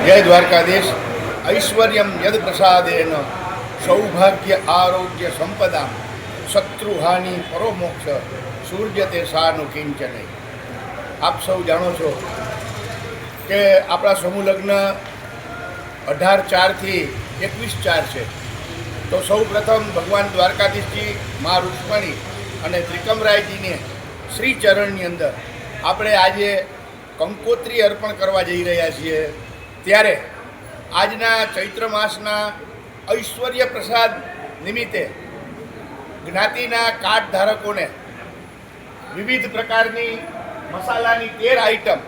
જય દ્વારકાધીશ. ઐશ્વર્યમ યદ પ્રસાદેન સૌભાગ્ય આરોગ્ય સંપદા શત્રુહાનિ પરોમોક્ષ સૂર્યતે સાનું કિંચન. આપ સૌ જાણો છો કે આપણા સમૂહ લગ્ન 18/4 થી 21/4 છે. તો સૌ પ્રથમ ભગવાન દ્વારકાધીશજી, મા રૂક્ષ્મણી અને ત્રિકમરાયજીને શ્રી ચરણની અંદર આપણે આજે કંકોત્રી અર્પણ કરવા જઈ રહ્યા છીએ. ત્યારે આજના ચૈત્ર માસના ઐશ્વર્ય પ્રસાદ નિમિત્તે જ્ઞાતિના કાર્ડ ધારકોને વિવિધ પ્રકારની મસાલાની 13 આઈટમ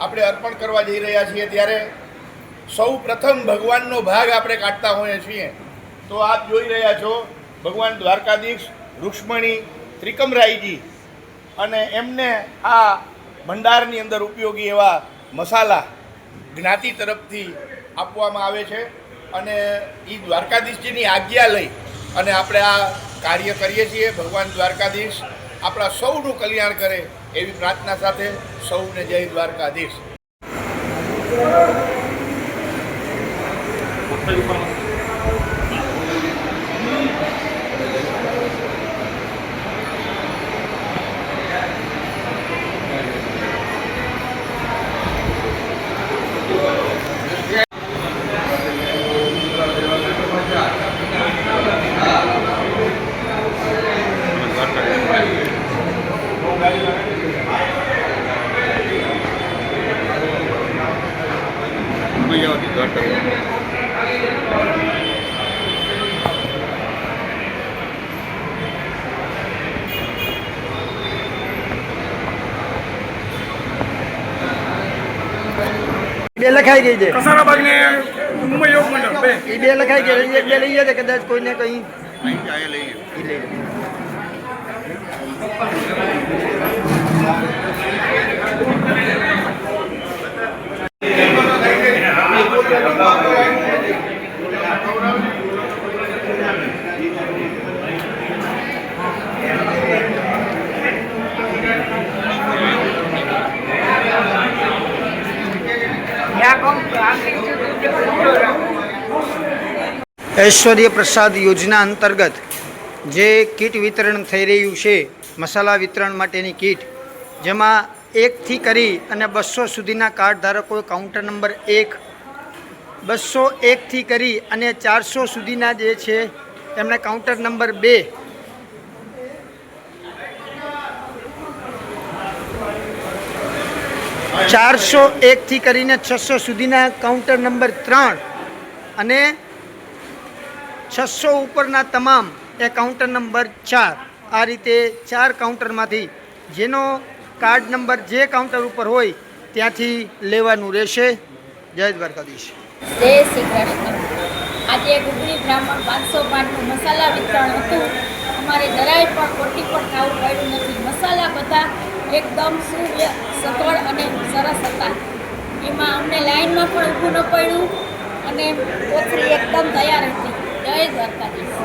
આપણે અર્પણ કરવા જઈ રહ્યા છીએ. ત્યારે સૌ પ્રથમ ભગવાનનો ભાગ આપણે કાઢતા હોઈએ છીએ. તો આપ જોઈ રહ્યા છો ભગવાન દ્વારકાધીશ, રૂક્ષ્મણી, ત્રિકમરાયજી અને એમને આ ભંડારની અંદર ઉપયોગી એવા મસાલા જ્ઞાતિ તરફથી આપવામાં આવે છે. અને એ દ્વારકાધીશજીની આજ્ઞા લઈ અને આપણે આ કાર્ય કરીએ છીએ. ભગવાન દ્વારકાધીશ આપણા સૌનું કલ્યાણ કરે એવી પ્રાર્થના સાથે સૌને જય દ્વારકાધીશ. બે લખાઈ ગઈ છે કસારા બાગ ને મુંબઈ યોગ મંડળ બે એ બે લખાઈ ગઈ છે. બે લઈ જાય કદાચ કોઈને કઈ ઐશ્વર્ય પ્રસાદ યોજના અંતર્ગત જે કીટ વિતરણ થઈ રહ્યું છે, મસાલા વિતરણ માટેની કીટ, જેમાં 1થી કરી અને 200 સુધીના કાર્ડ ધારકો કાઉન્ટર નંબર 1, 201થી કરી અને 400 સુધીના જે છે એમણે કાઉન્ટર નંબર 2, 401થી કરીને 600 સુધીના કાઉન્ટર નંબર 3 અને 600 ઉપરના તમામ એ કાઉન્ટર નંબર 4. આ રીતે 4 કાઉન્ટરમાંથી જેનો કાર્ડ નંબર જે કાઉન્ટર ઉપર હોય ત્યાંથી લેવાનું રહેશે. જય દ્વારકાધીશ. જય શ્રી કૃષ્ણ. આજે ગુગળી બ્રાહ્મણ 505નું મસાલા વિતરણ હતું. અમારે જરાય પણ ખોટી પણ ખાવું પડ્યું નથી. મસાલા બધા એકદમ સગવડ અને સરસ હતા. એમાં અમને લાઈનમાં પણ ઊભું ન પડ્યું અને કોથળી એકદમ તૈયાર હતી. જય દ્વારકાધીશ.